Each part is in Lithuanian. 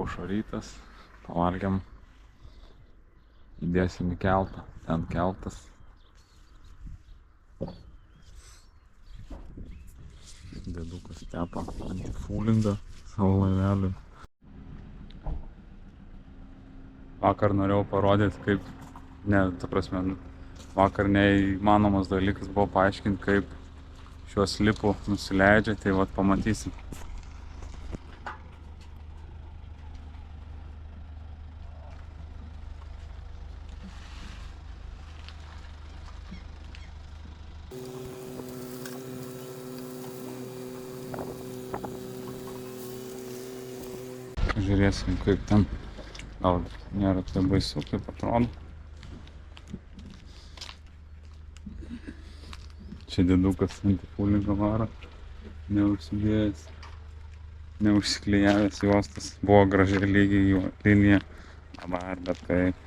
Aušo rytas, pavalgiam, įdėsim į keltą, ten keltas. Dėdukas tepa antifūlingą savo laiveliui. Vakar norėjau parodyti, kaip, vakar neįmanomas dalykas buvo paaiškinti, kaip šiuos lipų nusileidžia, tai vat pamatysim. Žiūrėsim, kaip ten. Gal nėra tai baisu, kaip atrodo. Čia dėdukas antifūlingą varo, neužsidėjęs, neužsiklijavęs juostas. Buvo gražiai lygiai linija, dabar bet kaip.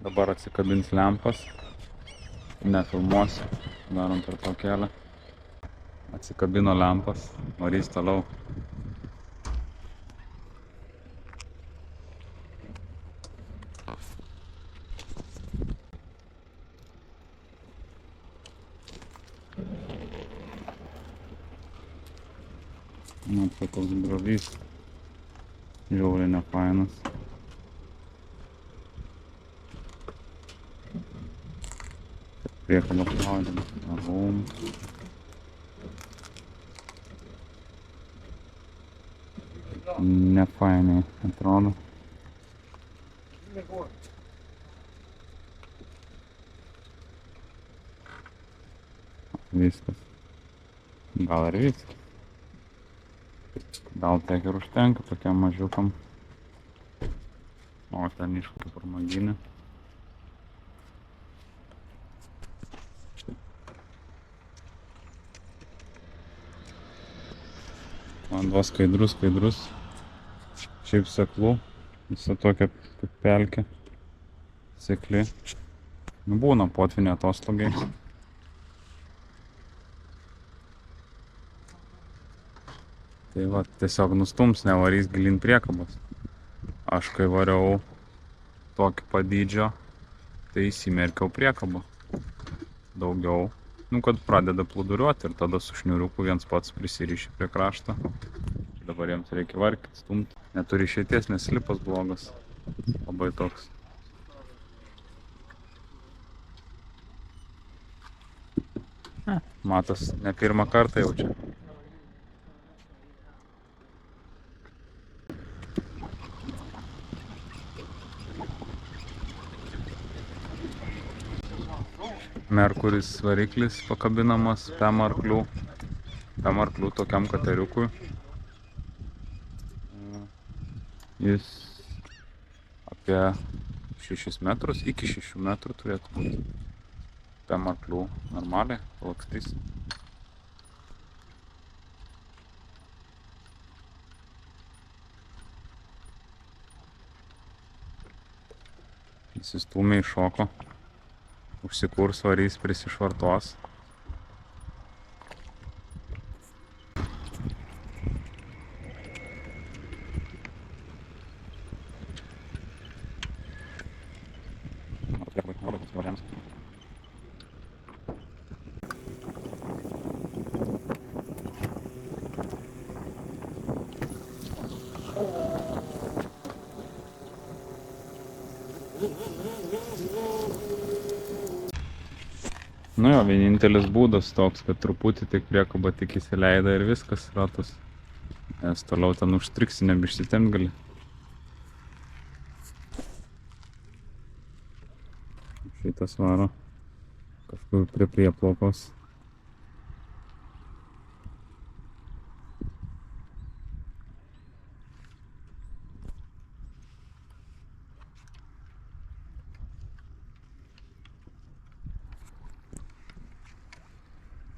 Dabar atsikabins lempas, nefilmuosiu, darom per tokėlę. Atsikabino lempas, varys toliau. Tai koks brovys, žiauriai nefainas. Priekabą plaudėm, arum. Nefainiai atrodo. Viskas. Gal ir viskas. Gal tiek ir užtenka tokiam mažiukam. O ten iššūkį pramoginį. Vanduo skaidrus. Šiaip seklų. Visa tokia pelkė. Sekli. Būna potvynių atostogai. Tai va, tiesiog nustums, nevarys gilin priekabos. Aš kai variau tokį padydžio, tai įsimerkiau priekabą. Daugiau. Kad pradeda plūduriuoti ir tada su šniuriuku viens pats prisiriši prie krašto. Dabar jiems reikia varkyti, stumti. Neturi išeities, nes slipas blogas. Labai toks. Matas, ne pirmą kartą jau čia. Merkuris variklis pakabinamas pemarklių tokiam kateriukui. Jis apie 6 metrus, iki 6 metrų turėtų būti. Pemarklių normaliai lakstys. Įsistūmė į šoko. Užsikurs, varys, prisišvartuos. Nu jo, vienintelis būdas toks, kad truputį tik priekaba tik įsileida ir viskas ratus. Nes toliau ten užstriksi, nebeišsitempt gali. Šitas varo kažkur prie prieplaukos.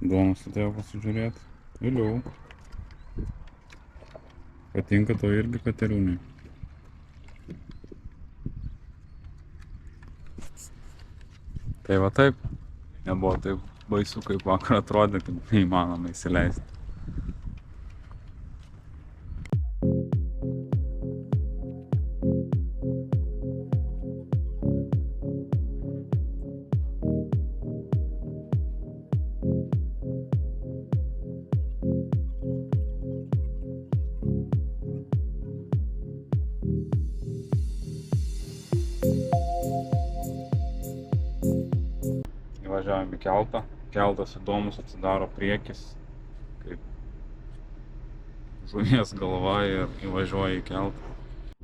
Duonos atėjo pasižiūrėti. Vėliau. Patinka to irgi Kateriūnai. Tai va taip. Nebuvo taip baisu, kaip vakar atrodė, kad neįmanoma įsileisti. Įvažiavom į keltą. Keltas įdomus, atsidaro priekis, kaip žuvies galva ir įvažiuoja į keltą.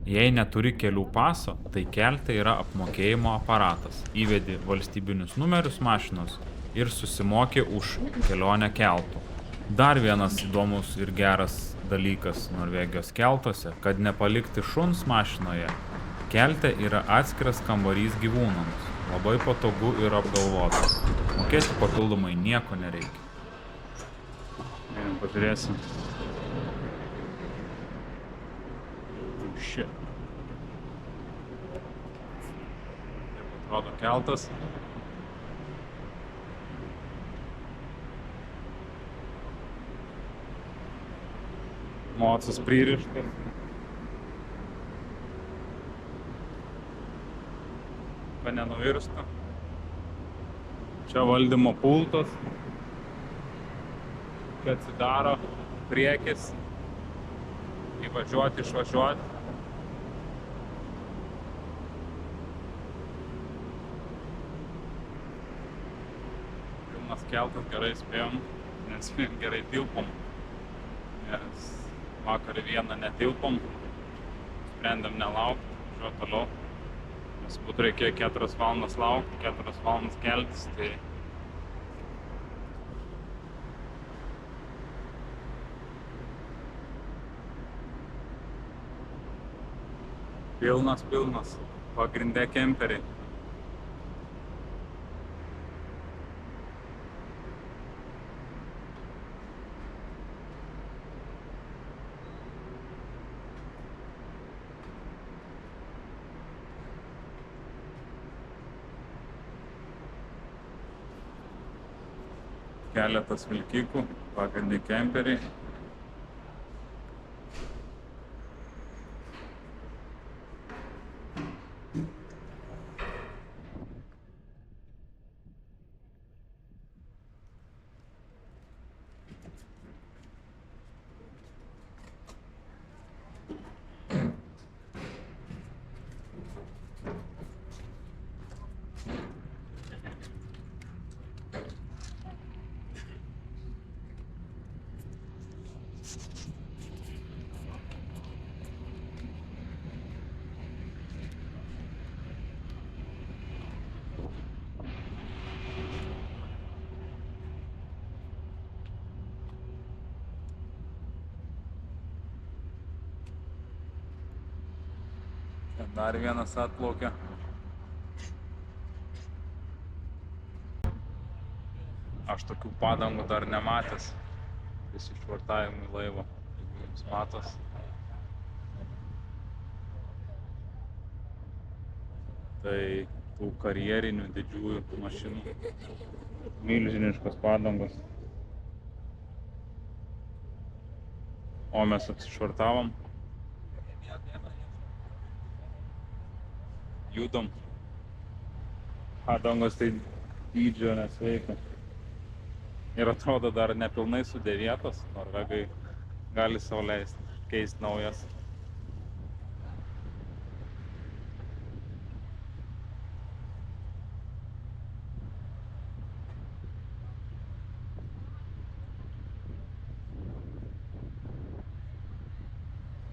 Jei neturi kelių paso, tai kelte yra apmokėjimo aparatas. Įvedi valstybinius numerius mašinos ir susimoki už kelionę keltu. Dar vienas įdomus ir geras dalykas Norvegijos keltuose, kad nepalikti šuns mašinoje, kelte yra atskiras kambarys gyvūnams. Labai patogu ir apgalvota. Mokėti papildomai nieko nereikia. Einam pažiūrėsim. Shit. Taip atrodo keltas. Mocas pririštas. Kad nenuvirstų. Čia valdymo pultas. Čia atsidaro priekis. Įvažiuoti, išvažiuoti. Pilnas keltas, gerai spėjom, nes gerai tilpom. Nes vakar vieną netilpom. Sprendėm nelaukti, važiuoti toliau. Nes būtų reikėjo 4 valandas laukti, 4 valandas keltis, tai pilnas, pagrinde kemperiai. Keletas vilkikų, pagrinde kemperiai. Dar vienas atplaukia. Aš tokių padangų dar nematęs. Visi švartavimai laivo, jeigu jums matos. Tai tų karjerinių didžiųjų mašinų. Milžiniškos padangos. O mes apsišvartavom. Judam. Padangos tai dydžio nesveika. Ir atrodo dar nepilnai sudėvėtos. Norvegai gali sau leisti keisti naujas.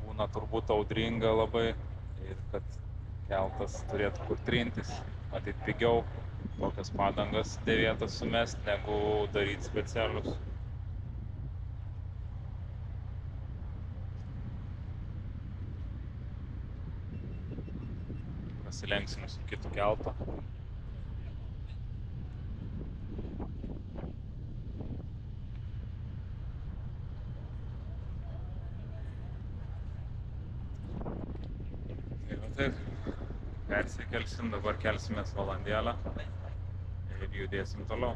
Būna turbūt audringa labai ir kad keltas turėtų kur trintis, matyt pigiau tokias padangas dėvėtas sumest, negu daryti specialius. Pasilenksim su kitu keltu. taip, persikelsim, dabar kelsimės valandėlę ir judėsim toliau.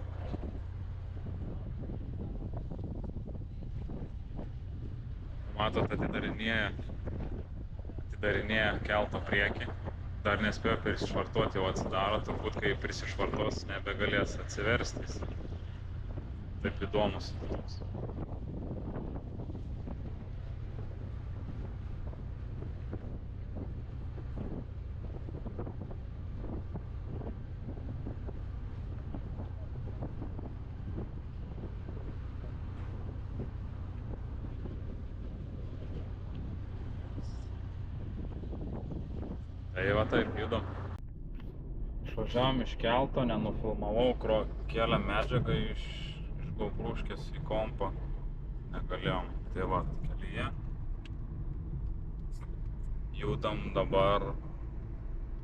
Matot, atidarinėja kelto priekį. Dar nespėjo prisišvartuoti, jau atsidaro, turbūt kai prisišvartuos nebegalės atsiversti. Taip įdomus. Tai va taip, judam. Išvažiavom iš kelto, nenufilmavau, kėlėm medžiagą iš GoPruškės į kompą. Negalėjom. Tai va, kelyje. Judam dabar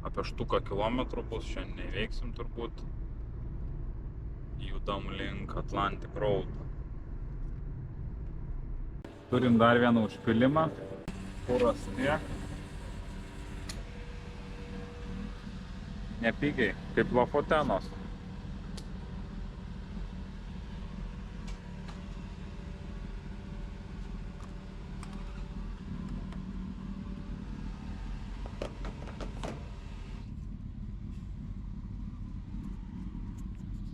apie 1 kilometrų bus, šiandien neįveiksim turbūt. Judam link Atlantic Road. Turim dar vieną užpilimą. Kuras tiek. Nepigiai, kaip Lofotenos.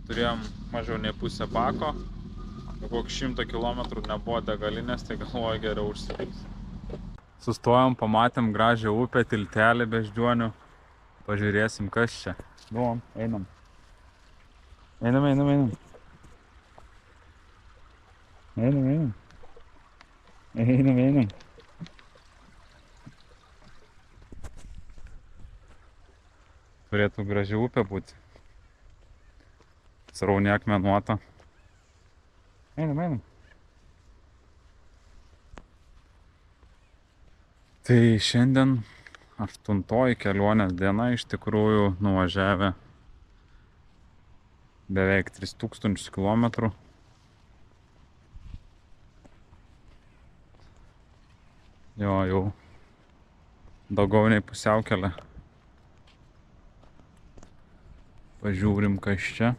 Turėjom mažiau nei pusę bako. Koks 100 kilometrų nebuvo degalinės, tai galvoju geriau užsipilsiu. Sustojom, pamatėm gražią upę, tiltelį beždžionių. Pažiūrėsim, kas čia. Buvom, einam. Einam. Einam. Turėtų graži upė būti. Sraunė akmenuota. Einam. Tai šiandien 8 kelionės diena, iš tikrųjų nuvažiavę beveik 3000 kilometrų. Jau daugiau nei pusiaukelė. Pažiūrim, kas čia.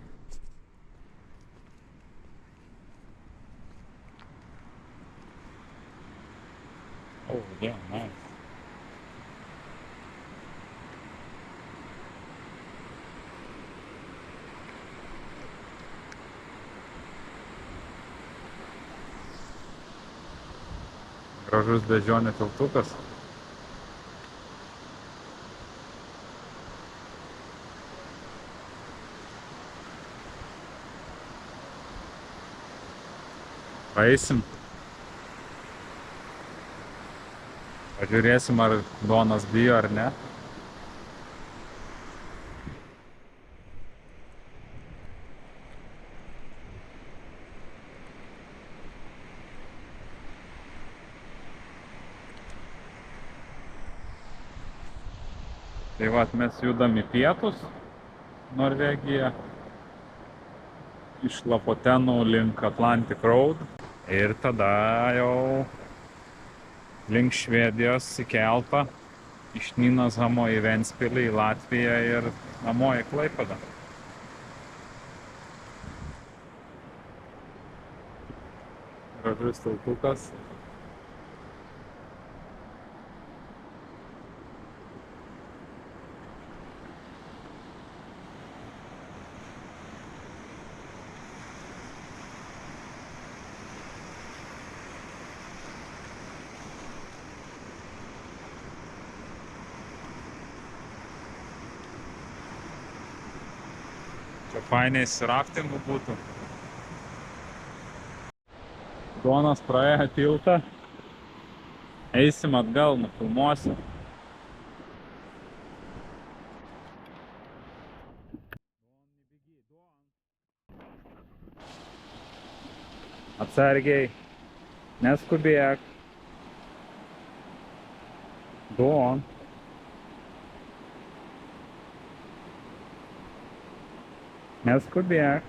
Oh, yeah, nice. Gražus beždžionių tiltukas. Paeisim. Pažiūrėsim, ar Donas bijo ar ne. Tai vat mes judam į pietus, Norvegija, iš Lofotenų link Atlantic Road ir tada jau link Švedijos į keltą, iš Nynazamo į Ventspilį, į Latviją ir namo į Klaipėdą. Gražus tiltukas. Čia fainiai su raftingu būtų. Donas praėjo tiltą. Eisim atgal, nufilmuosiu. Atsargiai. Neskubėk. Don. Neskubėk.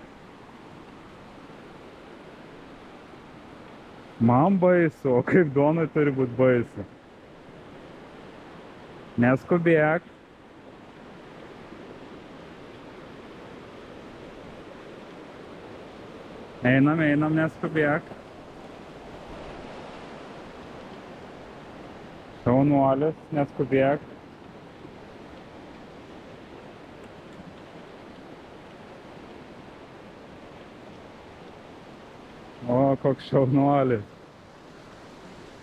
Man baisu, o kaip Donui turi būti baisu. Neskubėk. Einam, neskubėk. Šaunuolis, neskubėk. O, koks šaunuolis.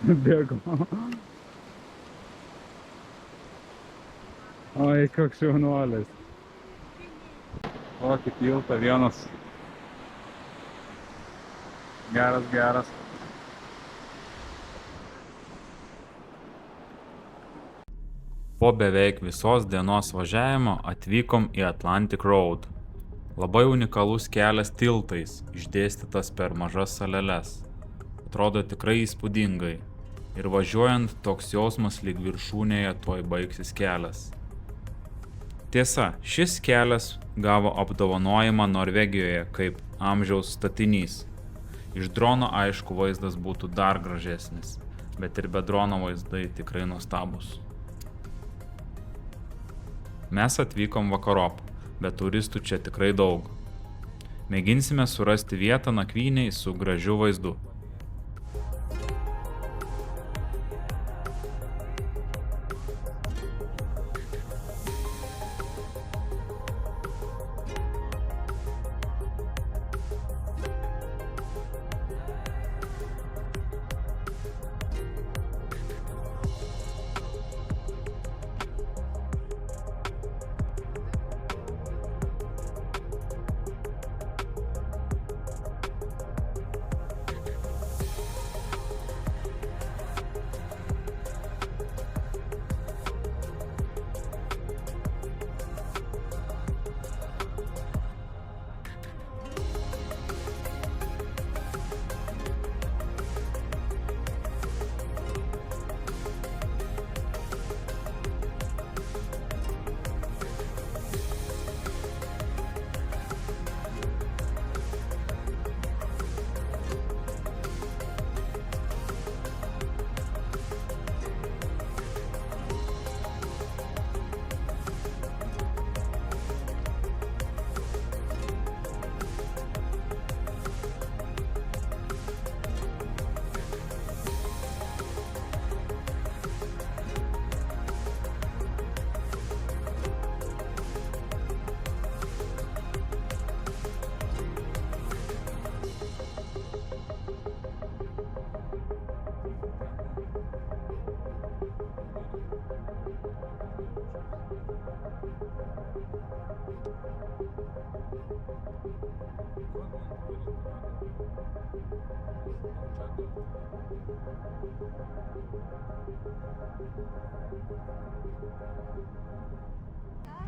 Bėgo. Oi, koks šaunuolis. Kokį tiltą vienas. Geras. Po beveik visos dienos važiavimo atvykom į Atlantic Road. Labai unikalus kelias tiltais, išdėstytas per mažas saleles. Atrodo tikrai įspūdingai. Ir važiuojant toks jausmas lyg viršūnėje tuoj baigsis kelias. Tiesa, šis kelias gavo apdovanojimą Norvegijoje kaip amžiaus statinys. Iš drono aišku vaizdas būtų dar gražesnis, bet ir be drono vaizdai tikrai nuostabus. Mes atvykom vakarop, bet turistų čia tikrai daug. Mėginsime surasti vietą nakvynei su gražiu vaizdu.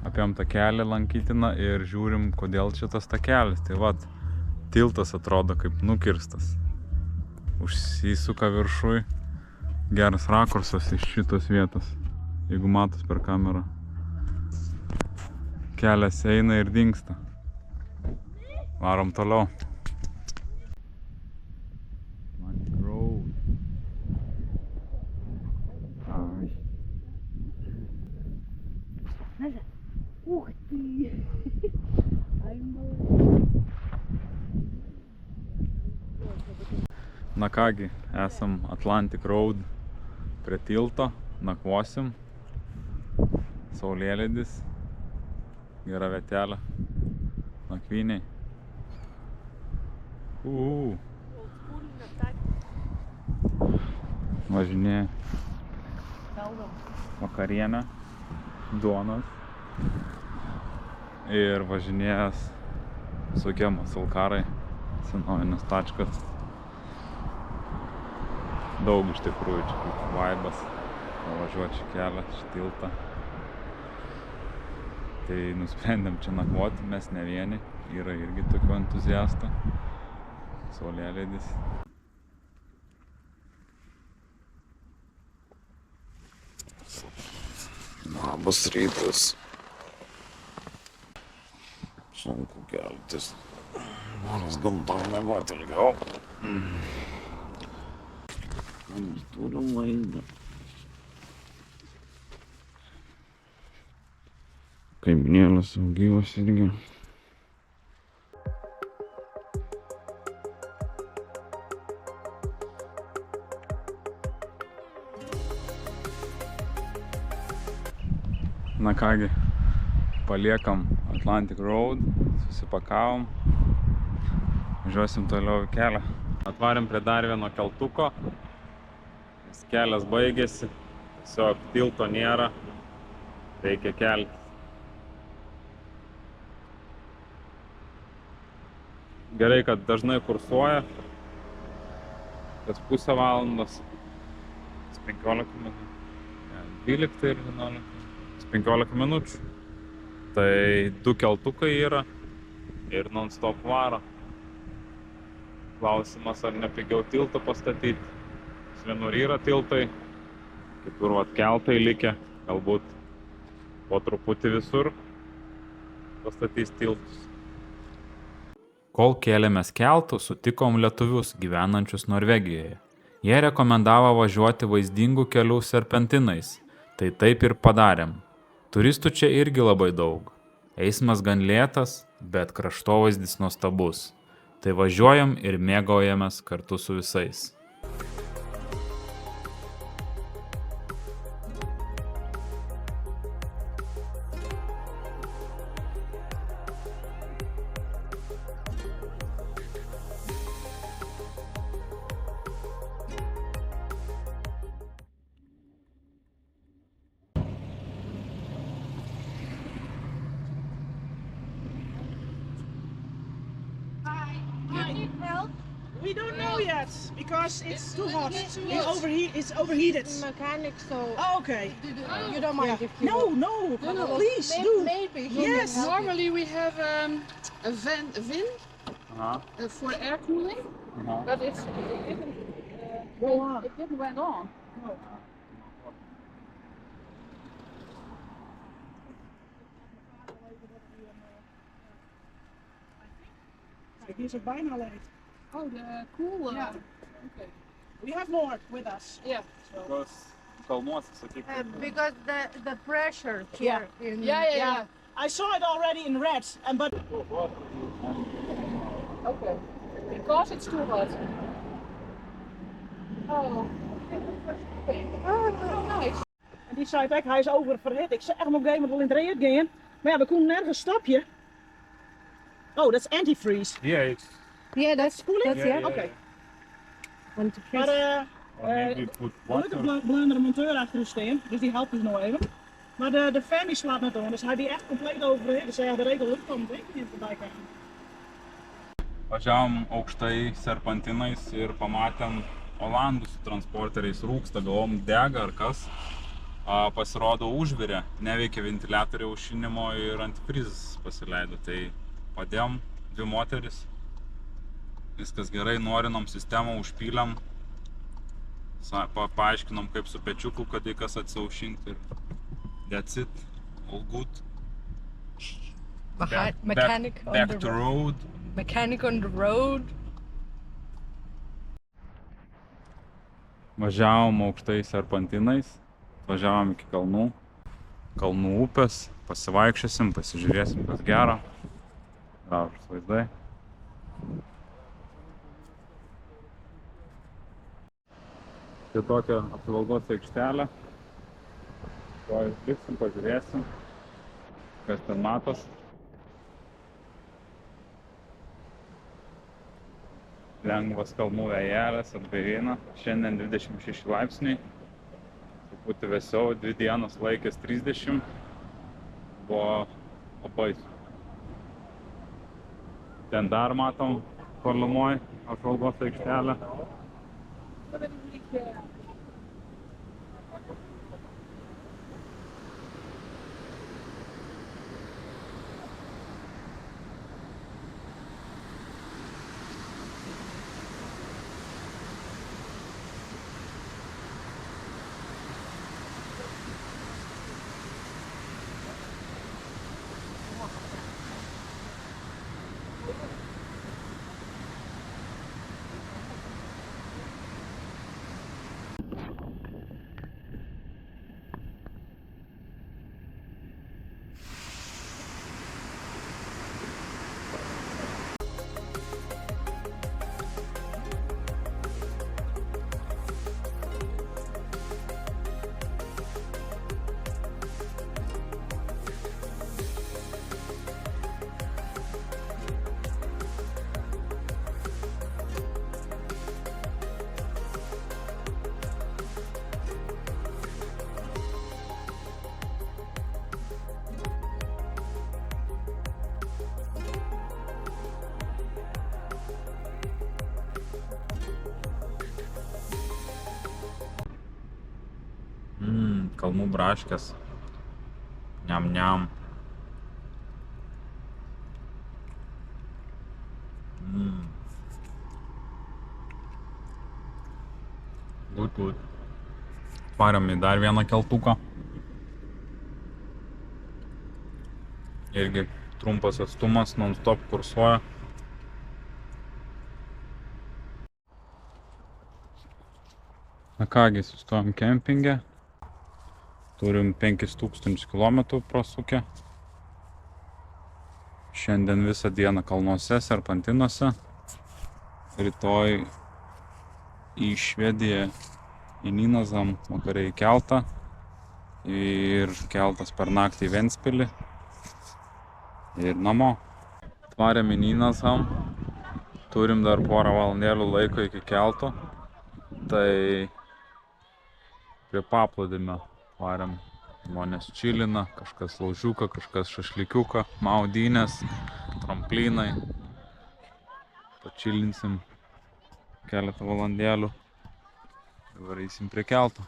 Apėjom takelį lankytiną ir žiūrim, kodėl čia tas takelis. Tai vat, tiltas atrodo kaip nukirstas. Užsisuka viršui. Geras rakursas iš šitos vietos, jeigu matos per kamerą. Kelias eina ir dingsta. Varom toliau. Atlantic Road. Ai. Ух ты! Na kągi, esam Atlantic Road prie tilto, nakvosim. Saulėlydis, gera vietelė, nakvyniai. Važinėja vakarienę, duonos ir važinėjęs visokie masalkarai, senovinis tačkas. Daug iš tikrųjų čia kaip vaibas, važiuoti šį kelią, šį tiltą. Tai nusprendėm čia nakvoti, mes ne vieni, yra irgi tokių entuziastų. Saulėlydis. Labas rytas. Sunku keltis. Noras gamtoj miegoti ilgiau. Mes turim vaizdą. Kaiminėlis gyvas irgi. Na kągi, paliekam Atlantic Road, susipakavom, važiuosim toliau į kelią. Atvarėm prie dar vieno keltuko, nes kelias baigėsi, tiesiog tilto nėra, reikia keltis. Gerai, kad dažnai kursuoja, kas pusę valandos, 15 minučių, 12 ir 11. 15 minučių. Tai 2 keltukai yra ir non-stop varo. Klausimas, ar nepigiau tiltą pastatyti. Vienur yra tiltai, kitur vat keltai likę. Galbūt po truputį visur pastatys tiltus. Kol kėlėmės keltų, sutikom lietuvius gyvenančius Norvegijoje. Jie rekomendavo važiuoti vaizdingų kelių serpentinais. Tai taip ir padarėm. Turistų čia irgi labai daug. Eismas gan lėtas, bet kraštovaizdis nuostabus. Tai važiuojam ir mėgaujamės kartu su visais. We don't know yet because it's too hot. It's overheated. Mechanic, so Oh, okay. you don't mind if you No, please do. maybe. Yes. Normally we have a vin for air cooling, but it didn't went on. Kijk, hier is het bijna leeg. Oh, the cool. Yeah. Okay. We have more with us. Yeah. Kalnuose, sakykime. because the pressure here in Yeah. I saw it already in red, but Okay. Because it's too hot. Oh. Oh, nice. en die zei ook, hij is oververhit. Ik zei echt op een gegeven moment wel in het reet gaan. Maar ja, we konden nergens stopje. Oh, that's antifreeze. Yeah, it's... Yeah, that's Koeling? Oké. Want to Maar maybe put gelukkig water. bleef er een monteur achter ons staan, dus die helpt ons nog even. Maar de fan die slaat net om, dus hij die echt compleet overhit. Dus ja, de regel lukt dan, denk ik niet voorbij krijgen. Važiavom aukštai serpantinais ir pamatėm Olandų su transporteriais rūksta, galvom dega ar kas. Pasirodo užvirė, neveikia ventiliatoriai aušinimo ir antifrizas pasileido. Tai padėjom, 2 moteris. Viskas gerai, norinom sistemą, užpylėm. Paaiškinom kaip su pečiuku, kad reikas atsiaušinti ir that's it, all good. Back to road. Mechanic on the road. Važiavom aukštai serpantinais, važiavom iki kalnų, kalnų upės, pasivaikščiosim, pasižiūrėsim, kas gero. Gražūs vaizdai. Tai tokia apžvalgos aikštelė. To išliksim, pažiūrėsim, kas ten matos. Lengvas kalnų vėjelis atgaivina. Šiandien 26 laipsniai. Truputį vėsiau, 2 dienos laikės 30. Buvo labai. Ten dar matom tolumoj apžvalgos aikštelę. kalnų braškės. Niam, niam. Good. Varėm į dar vieną keltuką. Irgi trumpas atstumas, non-stop kursuoja. Na kągi, sustojom kempinge. Turim 5000 km prasukę. Šiandien visą dieną kalnuose, serpantinuose. Rytoj į Švediją, į Nynazam, vakare į keltą. Ir keltas per naktį į Ventspilį. Ir namo. Atvarėm į Nynazam. Turim dar porą valandėlių laiko iki kelto. Tai prie paplūdimio varėm. Žmonės čilina, kažkas laužiuką, kažkas šašlikiuką, maudynės, tramplynai. Pačilinsim keletą valandėlių. Dabar eisim prie kelto.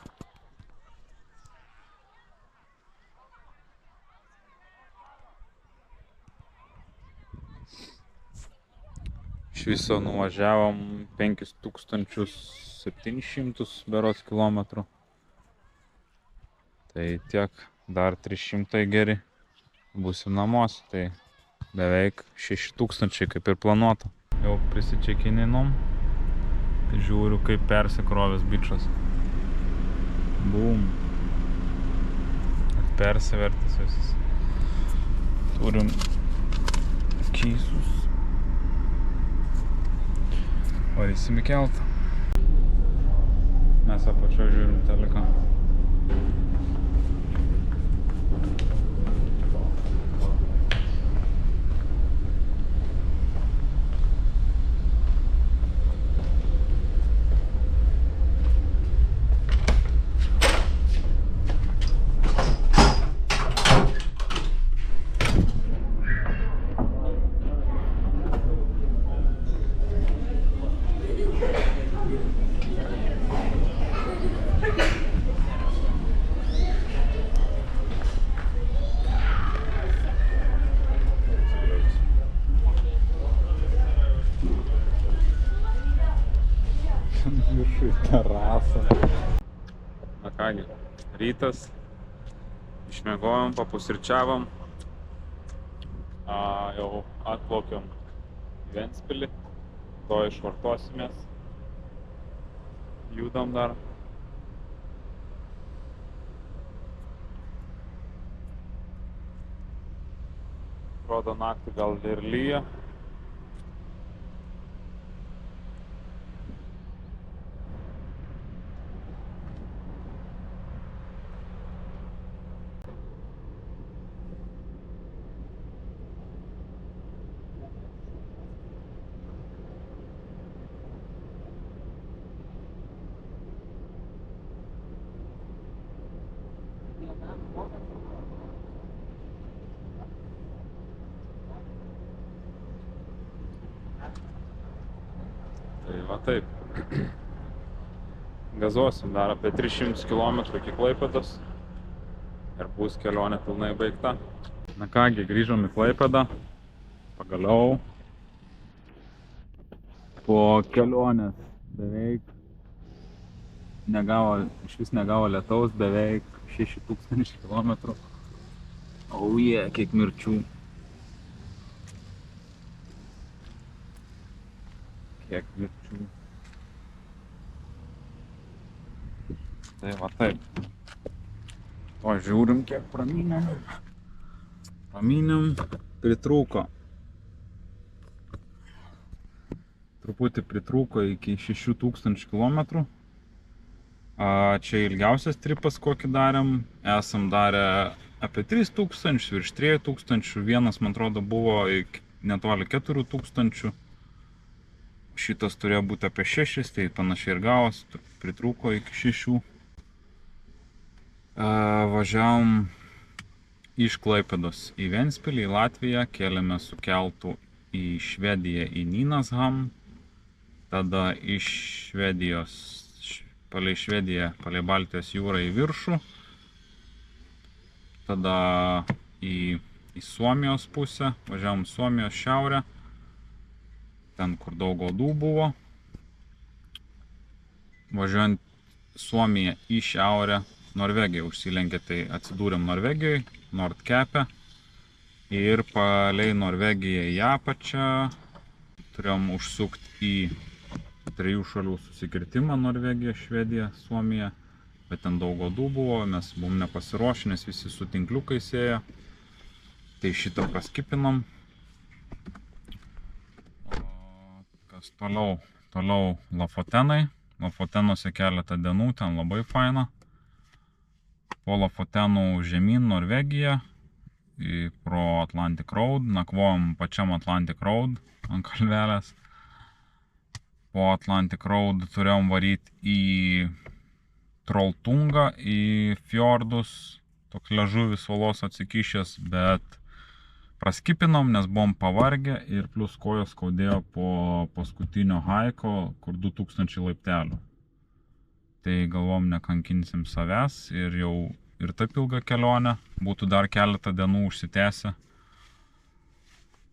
Iš viso nuvažiavom 5700 berods kilometrų. Tai tiek, dar 300 geri. Būsim namuose, tai beveik 6000 kaip ir planuota. Jau prisičekininom. Tai žiūriu, kaip persikrovęs bičas. Bum. Persivertis visas. Turim keisus. Varysim į keltą. Mes apačioje žiūrim teliką. Viršui terasą. Na kągi, rytas. Išmiegojom, papusryčiavom. Jau atplaukiam į Ventspilį. To išvartosimės. Judam dar. Rodo naktį gal ir lyja. Tai va taip. Gazuosim dar apie 300 km iki Klaipėdos ir bus kelionė pilnai baigta. Na kągi, grįžom į Klaipėdą. Pagaliau po kelionės beveik iš negavo lietaus, beveik 6000 km. Kiek mirčių. Kiek mirčių. Tai va taip. O žiūrim, kiek pramynėm. Pritrūko. Truputį pritrūko iki 6000 km. Čia ilgiausias tripas, kokį darėm. Esam darę apie 3000, virš 3000. Vienas, man atrodo, buvo netoli 4000. Šitas turėjo būti apie 6, tai panašiai ir gavos, pritrūko iki 6. Važiavom iš Klaipėdos į Ventspilį, į Latviją, kėlėme su keltu į Švediją, į Nynazam, tada iš Švedijos, palei Švediją, palei Baltijos jūrą į viršų, tada į Suomijos pusę, važiavom Suomijos šiaurę, ten kur daug uodų buvo. Važiuojant Suomiją į šiaurę, Norvegiją užsilenkė, tai atsidūrėm Norvegijoje, Nordkepe ir palei Norvegiją į apačią turėjom užsukti į 3 šalių susikirtimą - Norvegija, Švedija, Suomija, bet ten daug uodų buvo, mes buvom nepasiruošę, nes visi su tinkliukais ėjo, tai šitą praskipinam. Kas toliau? Toliau Lofotenai. Lofotenuose keletą dienų, ten labai faina. Po Lofotenų žemyn Norvegija, pro Atlantic Road, nakvojom pačiam Atlantic Road ant kalvelės. Po Atlantic Road turėjom varyti į Trolltungą, į fjordus, toks liežuvis uolos atsikišęs, bet praskipinom, nes buvom pavargę ir plus kojos skaudėjo po paskutinio haiko, kur 2000 laiptelių. Tai galvom, nekankinsim savęs ir jau ir taip ilga kelionė, būtų dar keletą dienų užsitęsę.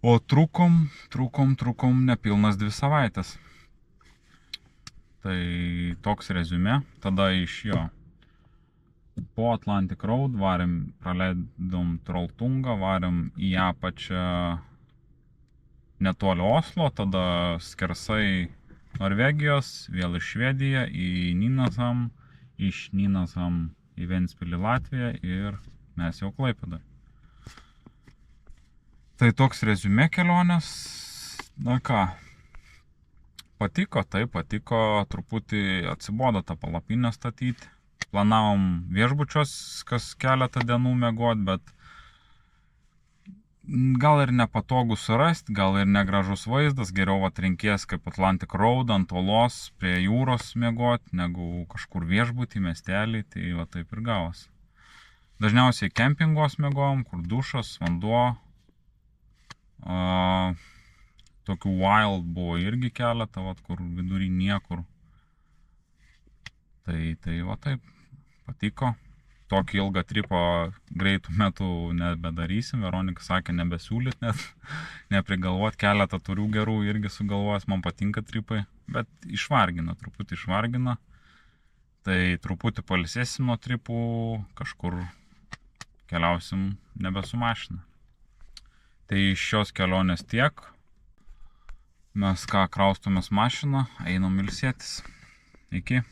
O trukom nepilnas 2 savaitės. Tai toks reziumė, tada iš jo. Po Atlantic Road varėm, praleidom Trolltungą, varėm į apačią netoli Oslo, tada skersai Norvegijos, vėl į Švediją, į Nynäshamn, iš Nynäshamn į Ventspilį Latviją ir mes jau Klaipėdoj. Tai toks reziumė kelionės. Na ką, patiko, tai patiko, truputį atsibodo tą palapinę statyti. Planavom viešbučios kas keletą dienų miegot, bet gal ir nepatogu surasti, gal ir negražus vaizdas, geriau atrinkies kaip Atlantic Road ant uolos prie jūros miegot, negu kažkur viešbutį, miestelį, tai va taip ir gavos. Dažniausiai kempingos miegojom, kur dušas, vanduo. Tokių wild buvo irgi keletą, vat, kur vidury niekur. Tai va taip, patiko. Tokį ilgą tripą greitų metų nebedarysim. Veronika sakė nebesiūlyt, net neprigalvot, keletą turių gerų irgi sugalvojęs, man patinka tripai, bet išvargina, truputį išvargina. Tai truputį pailsėsim nuo tripų, kažkur keliausim nebe su mašina. Tai iš šios kelionės tiek. Mes ką, kraustomės mašiną, einam ilsėtis. Iki.